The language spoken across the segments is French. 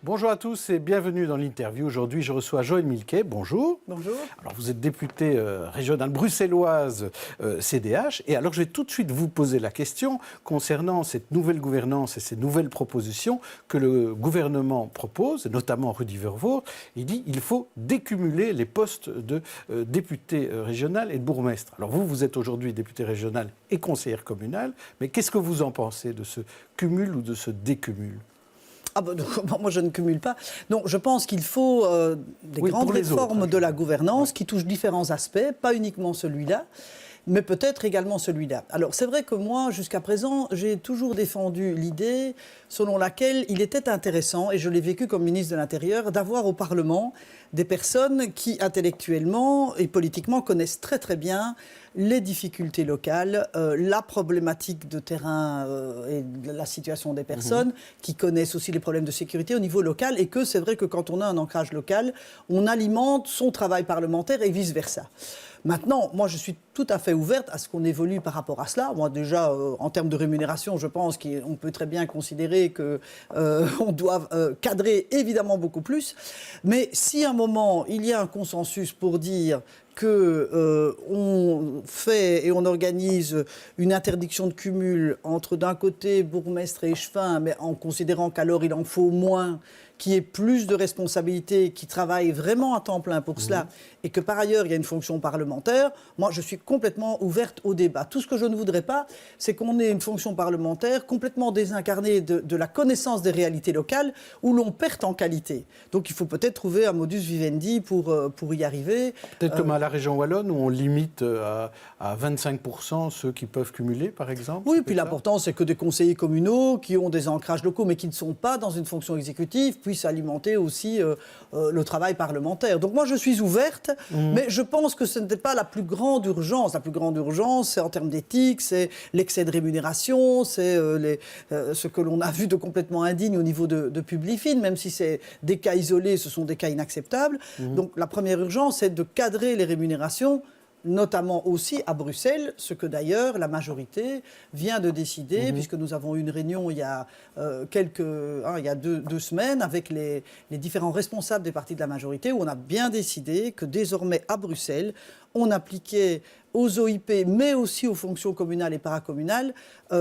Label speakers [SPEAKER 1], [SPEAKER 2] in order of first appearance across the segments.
[SPEAKER 1] Bonjour à tous et bienvenue dans l'interview. Aujourd'hui, je reçois Joëlle Milquet. Bonjour.
[SPEAKER 2] Bonjour.
[SPEAKER 1] Alors, vous êtes députée régionale bruxelloise CDH. Et alors, je vais tout de suite vous poser la question concernant cette nouvelle gouvernance et ces nouvelles propositions que le gouvernement propose, notamment Rudy Vervoort. Il dit qu'il faut décumuler les postes de député régional et de bourgmestre. Alors, vous êtes aujourd'hui députée régionale et conseillère communale. Mais qu'est-ce que vous en pensez de ce cumul ou de ce décumul ?
[SPEAKER 2] Moi, je ne cumule pas. Non, je pense qu'il faut des grandes réformes de la gouvernance qui touchent différents aspects, pas uniquement celui-là, mais peut-être également celui-là. Alors, c'est vrai que moi, jusqu'à présent, j'ai toujours défendu l'idée selon laquelle il était intéressant, et je l'ai vécu comme ministre de l'Intérieur, d'avoir au Parlement des personnes qui, intellectuellement et politiquement, connaissent très très bien les difficultés locales, la problématique de terrain et la situation des personnes, qui connaissent aussi les problèmes de sécurité au niveau local, et que c'est vrai que quand on a un ancrage local, on alimente son travail parlementaire et vice-versa. Maintenant, moi, je suis tout à fait ouverte à ce qu'on évolue par rapport à cela. Moi, déjà, en termes de rémunération, je pense qu'on peut très bien considérer qu'on doit cadrer évidemment beaucoup plus. Mais si à un moment, il y a un consensus pour dire qu'on fait et on organise une interdiction de cumul entre, d'un côté, bourgmestre et échevin, mais en considérant qu'alors il en faut moins, qui ait plus de responsabilités, qui travaille vraiment à temps plein pour cela, et que par ailleurs il y a une fonction parlementaire, moi je suis complètement ouverte au débat. Tout ce que je ne voudrais pas, c'est qu'on ait une fonction parlementaire complètement désincarnée de la connaissance des réalités locales, où l'on perd en qualité. Donc il faut peut-être trouver un modus vivendi pour y arriver.
[SPEAKER 1] Peut-être comme à la région wallonne, où on limite à 25% ceux qui peuvent cumuler, par exemple.
[SPEAKER 2] Oui, puis l'important, c'est que des conseillers communaux qui ont des ancrages locaux, mais qui ne sont pas dans une fonction exécutive, puissent alimenter aussi le travail parlementaire. Donc moi, je suis ouverte, mais je pense que ce n'était pas la plus grande urgence. La plus grande urgence, c'est en termes d'éthique, c'est l'excès de rémunération, c'est ce que l'on a vu de complètement indigne au niveau de Publifin, même si c'est des cas isolés, ce sont des cas inacceptables. Donc la première urgence, c'est de cadrer les rémunérations, notamment aussi à Bruxelles, ce que d'ailleurs la majorité vient de décider, puisque nous avons eu une réunion il y a deux semaines avec les différents responsables des partis de la majorité, où on a bien décidé que désormais à Bruxelles, on appliquait aux OIP, mais aussi aux fonctions communales et paracommunales,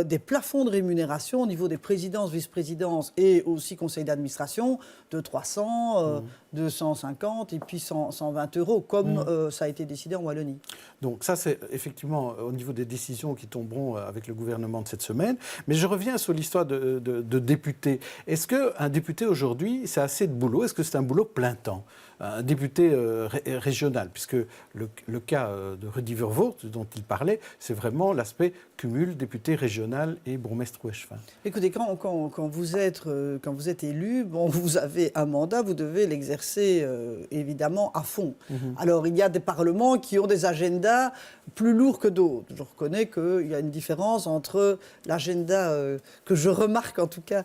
[SPEAKER 2] des plafonds de rémunération au niveau des présidences, vice-présidences et aussi conseils d'administration de 300, 250 et puis 120 euros, comme ça a été décidé en Wallonie.
[SPEAKER 1] Donc ça, c'est effectivement au niveau des décisions qui tomberont avec le gouvernement de cette semaine. Mais je reviens sur l'histoire de députés. Est-ce qu'un député aujourd'hui, c'est assez de boulot? Est-ce que c'est un boulot plein temps? Un député régional, puisque le cas de Rudy Vervoort dont il parlait, c'est vraiment l'aspect cumul député régional et bourgmestre ou échevin.
[SPEAKER 2] Écoutez, quand vous êtes élu, bon, vous avez un mandat, vous devez l'exercer évidemment à fond. Alors, il y a des parlements qui ont des agendas plus lourds que d'autres. Je reconnais qu'il y a une différence entre l'agenda que je remarque en tout cas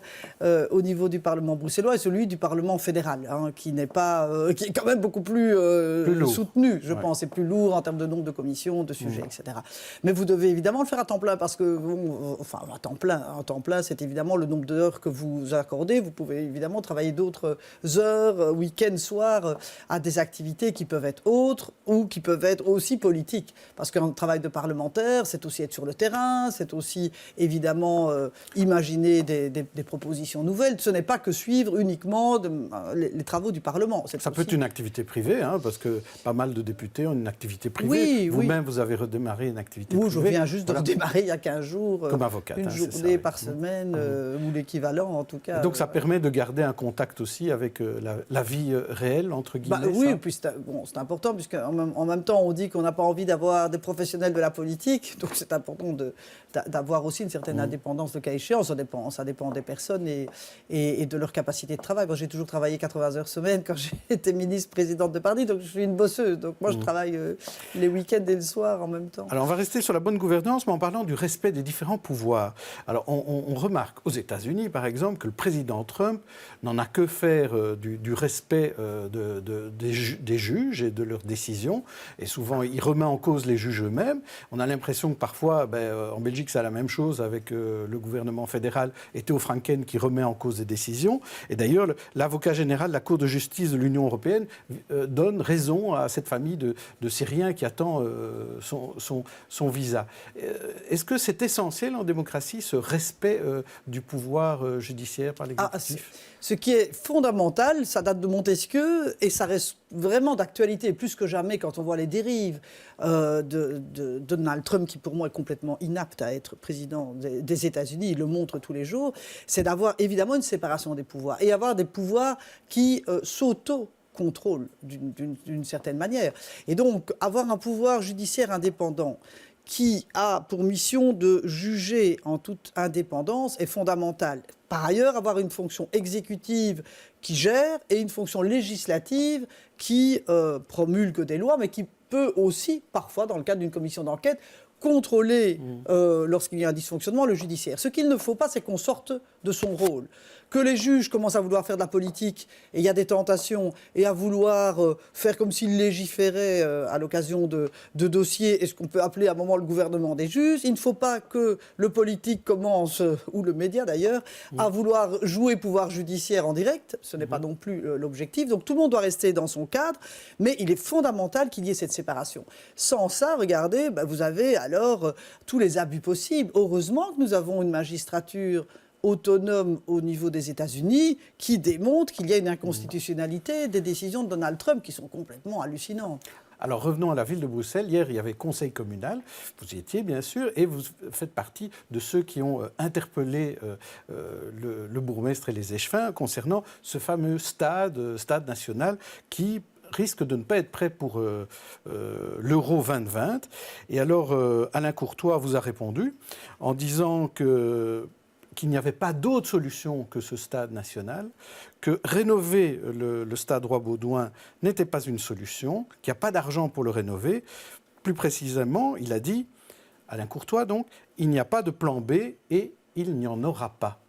[SPEAKER 2] au niveau du Parlement bruxellois et celui du Parlement fédéral, qui n'est pas... qui est quand même beaucoup plus soutenu, je pense, et plus lourd en termes de nombre de commissions, de sujets, etc. Mais vous devez évidemment le faire à temps plein, parce que, à temps plein, c'est évidemment le nombre d'heures que vous accordez. Vous pouvez évidemment travailler d'autres heures, week-end, soir, à des activités qui peuvent être autres ou qui peuvent être aussi politiques. Parce qu'un travail de parlementaire, c'est aussi être sur le terrain, c'est aussi évidemment imaginer des propositions nouvelles. Ce n'est pas que suivre uniquement les travaux du Parlement.
[SPEAKER 1] Ça peut être une activité privée, parce que pas mal de députés ont une activité privée. Vous-même, vous avez redémarré une activité privée.
[SPEAKER 2] Je viens juste de redémarrer il y a 15 jours.
[SPEAKER 1] Comme avocate.
[SPEAKER 2] Une journée par semaine, ou l'équivalent en tout cas.
[SPEAKER 1] Et donc ça permet de garder un contact aussi avec la vie réelle, entre guillemets.
[SPEAKER 2] Oui, puis c'est important, puisqu'en même temps, on dit qu'on n'a pas envie d'avoir des professionnels de la politique. Donc c'est important d'avoir aussi une certaine indépendance, le cas échéant. Ça dépend des personnes et de leur capacité de travail. Moi, j'ai toujours travaillé 80 heures semaine quand j'ai été ministre, présidente de parti, donc je suis une bosseuse. Donc moi, je travaille les week-ends et le soir en même temps.
[SPEAKER 1] Alors, on va rester sur la bonne gouvernance, mais en parlant du respect des différents pouvoirs. Alors, on remarque aux États-Unis, par exemple, que le président Trump n'en a que faire du respect des juges et de leurs décisions. Et souvent, il remet en cause les juges eux-mêmes. On a l'impression que parfois, en Belgique, c'est la même chose avec le gouvernement fédéral et Theo Franken qui remet en cause des décisions. Et d'ailleurs, l'avocat général de la Cour de justice de l'Union européenne donne raison à cette famille de Syriens qui attend son visa. Est-ce que c'est essentiel en démocratie, ce respect du pouvoir judiciaire par l'exécutif?
[SPEAKER 2] Ce qui est fondamental, ça date de Montesquieu et ça reste vraiment d'actualité, plus que jamais quand on voit les dérives de Donald Trump, qui pour moi est complètement inapte à être président des États-Unis, il le montre tous les jours, c'est d'avoir évidemment une séparation des pouvoirs et avoir des pouvoirs qui s'auto-contrôlent d'une certaine manière. Et donc avoir un pouvoir judiciaire indépendant qui a pour mission de juger en toute indépendance est fondamental. Par ailleurs, avoir une fonction exécutive qui gère et une fonction législative qui promulgue des lois, mais qui peut aussi, parfois, dans le cadre d'une commission d'enquête, contrôler, lorsqu'il y a un dysfonctionnement, le judiciaire. Ce qu'il ne faut pas, c'est qu'on sorte de son rôle. Que les juges commencent à vouloir faire de la politique, et il y a des tentations, et à vouloir faire comme s'ils légiféraient à l'occasion de dossiers, et ce qu'on peut appeler à un moment le gouvernement des juges. Il ne faut pas que le politique commence, ou le média d'ailleurs, à vouloir jouer pouvoir judiciaire en direct. Ce n'est pas non plus l'objectif. Donc tout le monde doit rester dans son cadre, mais il est fondamental qu'il y ait cette séparation. Sans ça, regardez, vous avez alors tous les abus possibles. Heureusement que nous avons une magistrature autonome au niveau des États-Unis qui démontre qu'il y a une inconstitutionnalité des décisions de Donald Trump qui sont complètement hallucinantes.
[SPEAKER 1] Alors revenons à la ville de Bruxelles. Hier, il y avait conseil communal. Vous y étiez, bien sûr, et vous faites partie de ceux qui ont interpellé le bourgmestre et les échevins concernant ce fameux stade national qui risque de ne pas être prêt pour l'Euro 2020. Et alors, Alain Courtois vous a répondu en disant qu'il n'y avait pas d'autre solution que ce stade national, que rénover le stade Roi-Baudouin n'était pas une solution, qu'il n'y a pas d'argent pour le rénover. Plus précisément, il a dit, Alain Courtois donc, il n'y a pas de plan B et il n'y en aura pas.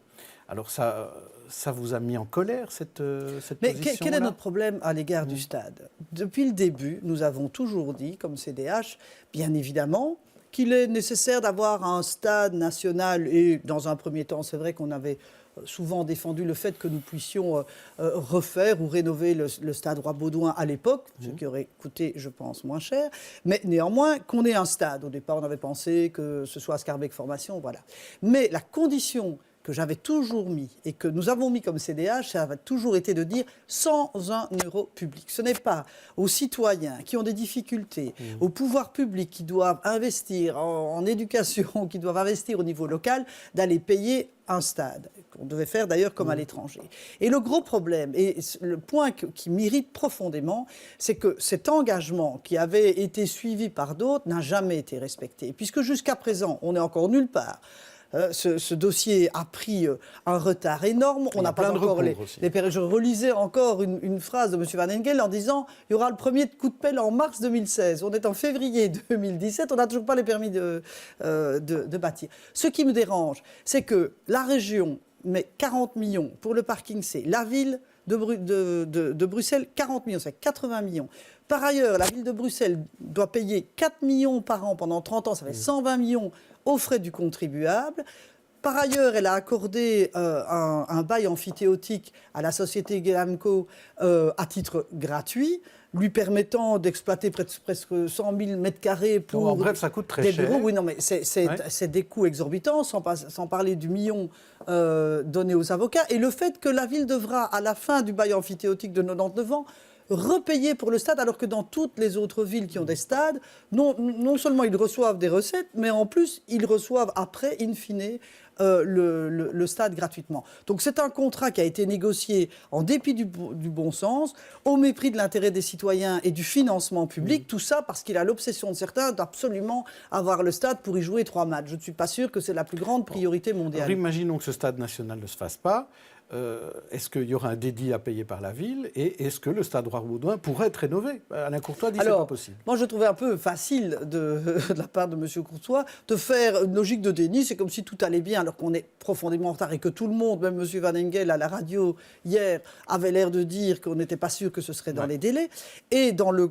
[SPEAKER 1] Alors ça vous a mis en colère, cette position-là ?
[SPEAKER 2] Mais quel est notre problème à l'égard du stade ? Depuis le début, nous avons toujours dit, comme CDH, bien évidemment, qu'il est nécessaire d'avoir un stade national et, dans un premier temps, c'est vrai qu'on avait souvent défendu le fait que nous puissions refaire ou rénover le stade Roi-Baudouin à l'époque, ce qui aurait coûté, je pense, moins cher, mais néanmoins qu'on ait un stade. Au départ, on avait pensé que ce soit à Scarbeck Formation, voilà. Mais la condition que j'avais toujours mis et que nous avons mis comme CDH, ça a toujours été de dire sans un euro public. Ce n'est pas aux citoyens qui ont des difficultés, aux pouvoirs publics qui doivent investir en éducation, qui doivent investir au niveau local, d'aller payer un stade, qu'on devait faire d'ailleurs comme à l'étranger. Et le gros problème, et le point qui m'irrite profondément, c'est que cet engagement qui avait été suivi par d'autres n'a jamais été respecté. Puisque jusqu'à présent, on n'est encore nulle part. Ce dossier a pris un retard énorme. On n'a pas encore je relisais encore une phrase de M. Van Engel en disant il y aura le premier coup de pelle en mars 2016. On est en février 2017, on n'a toujours pas les permis de bâtir. Ce qui me dérange, c'est que la région met 40 millions pour le parking C, la ville de Bruxelles, 40 millions, c'est 80 millions. Par ailleurs, la ville de Bruxelles doit payer 4 millions par an pendant 30 ans, ça fait 120 millions aux frais du contribuable. Par ailleurs, elle a accordé un bail emphytéotique à la société Glamco à titre gratuit, lui permettant d'exploiter presque 100 000 mètres carrés pour...
[SPEAKER 1] En bref, ça coûte très cher.
[SPEAKER 2] Oui, non, mais c'est des coûts exorbitants, sans parler du million donné aux avocats. Et le fait que la ville devra, à la fin du bail emphytéotique de 99 ans, repayer pour le stade, alors que dans toutes les autres villes qui ont des stades, non seulement ils reçoivent des recettes, mais en plus, ils reçoivent après, in fine, le stade gratuitement. Donc c'est un contrat qui a été négocié en dépit du bon sens, au mépris de l'intérêt des citoyens et du financement public, tout ça parce qu'il a l'obsession de certains d'absolument avoir le stade pour y jouer 3 matchs. Je ne suis pas sûr que c'est la plus grande priorité mondiale.
[SPEAKER 1] Alors imaginons que ce stade national ne se fasse pas. est-ce qu'il y aura un dédit à payer par la ville et est-ce que le stade Roi-Baudouin pourrait être rénové? Alain Courtois dit que ce n'est pas possible.
[SPEAKER 2] Moi, je trouvais un peu facile de la part de M. Courtois de faire une logique de déni. C'est comme si tout allait bien alors qu'on est profondément en retard et que tout le monde, même M. Van Engel à la radio hier, avait l'air de dire qu'on n'était pas sûr que ce serait dans les délais. Et dans le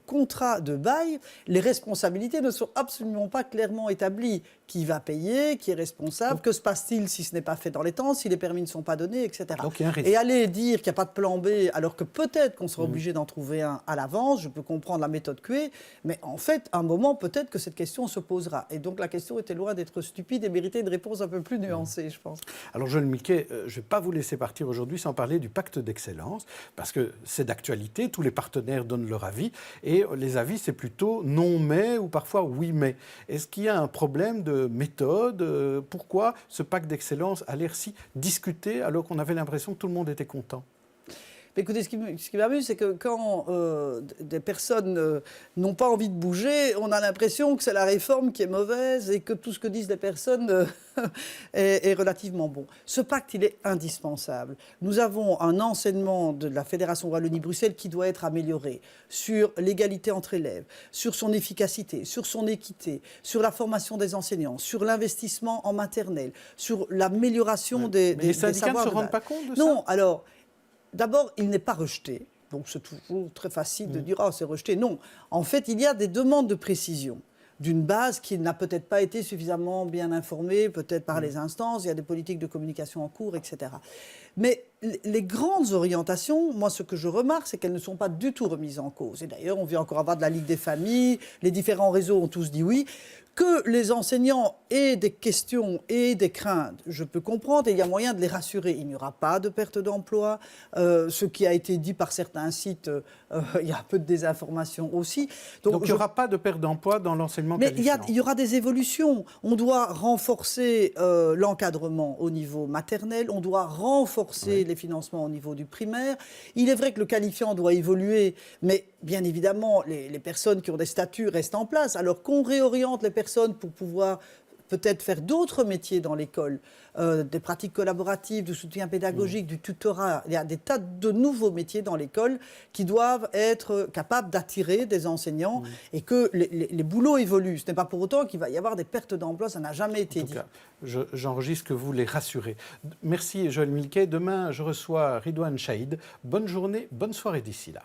[SPEAKER 2] contrat de bail, les responsabilités ne sont absolument pas clairement établies. Qui va payer, qui est responsable, que se passe-t-il si ce n'est pas fait dans les temps, si les permis ne sont pas donnés, etc.
[SPEAKER 1] Donc, il y a un risque.
[SPEAKER 2] Et aller dire qu'il n'y a pas de plan B, alors que peut-être qu'on sera obligé d'en trouver un à l'avance, je peux comprendre la méthode Coué, mais en fait, à un moment, peut-être que cette question se posera. Et donc la question était loin d'être stupide et méritait une réponse un peu plus nuancée, je pense.
[SPEAKER 1] Alors, Joël Milquet, je ne vais pas vous laisser partir aujourd'hui sans parler du pacte d'excellence, parce que c'est d'actualité, tous les partenaires donnent leur avis, et les avis, c'est plutôt non mais ou parfois oui mais. Est-ce qu'il y a un problème de méthode? Pourquoi ce pacte d'excellence a l'air si discuté alors qu'on avait l'impression que tout le monde était content?
[SPEAKER 2] Écoutez, ce qui m'amuse, c'est que quand des personnes n'ont pas envie de bouger, on a l'impression que c'est la réforme qui est mauvaise et que tout ce que disent les personnes est relativement bon. Ce pacte, il est indispensable. Nous avons un enseignement de la Fédération Wallonie-Bruxelles qui doit être amélioré sur l'égalité entre élèves, sur son efficacité, sur son équité, sur la formation des enseignants, sur l'investissement en maternelle, sur l'amélioration des
[SPEAKER 1] les syndicats
[SPEAKER 2] savoirs
[SPEAKER 1] ne se
[SPEAKER 2] de
[SPEAKER 1] rendent
[SPEAKER 2] base.
[SPEAKER 1] pas compte de ça?
[SPEAKER 2] Non, alors... D'abord, il n'est pas rejeté. Donc, c'est toujours très facile de dire « Ah, c'est rejeté ». Non. En fait, il y a des demandes de précision d'une base qui n'a peut-être pas été suffisamment bien informée, peut-être par les instances. Il y a des politiques de communication en cours, etc. Mais les grandes orientations, moi, ce que je remarque, c'est qu'elles ne sont pas du tout remises en cause. Et d'ailleurs, on vient encore avoir de la Ligue des familles. Les différents réseaux ont tous dit oui. Que les enseignants aient des questions et des craintes, je peux comprendre, et il y a moyen de les rassurer. Il n'y aura pas de perte d'emploi. Ce qui a été dit par certains sites, il y a un peu de désinformation aussi.
[SPEAKER 1] Donc il n'y aura pas de perte d'emploi dans l'enseignement
[SPEAKER 2] qualifiant. Mais il y aura des évolutions. On doit renforcer l'encadrement au niveau maternel, on doit renforcer les financements au niveau du primaire. Il est vrai que le qualifiant doit évoluer, mais bien évidemment, les personnes qui ont des statuts restent en place. Alors qu'on réoriente les personnes pour pouvoir peut-être faire d'autres métiers dans l'école, des pratiques collaboratives, du soutien pédagogique, du tutorat. Il y a des tas de nouveaux métiers dans l'école qui doivent être capables d'attirer des enseignants et que les boulots évoluent. Ce n'est pas pour autant qu'il va y avoir des pertes d'emploi, ça n'a jamais été dit.
[SPEAKER 1] En tout cas, j'enregistre que vous les rassurez. Merci Joël Milquet. Demain, je reçois Ridouane Chaïd. Bonne journée, bonne soirée d'ici là.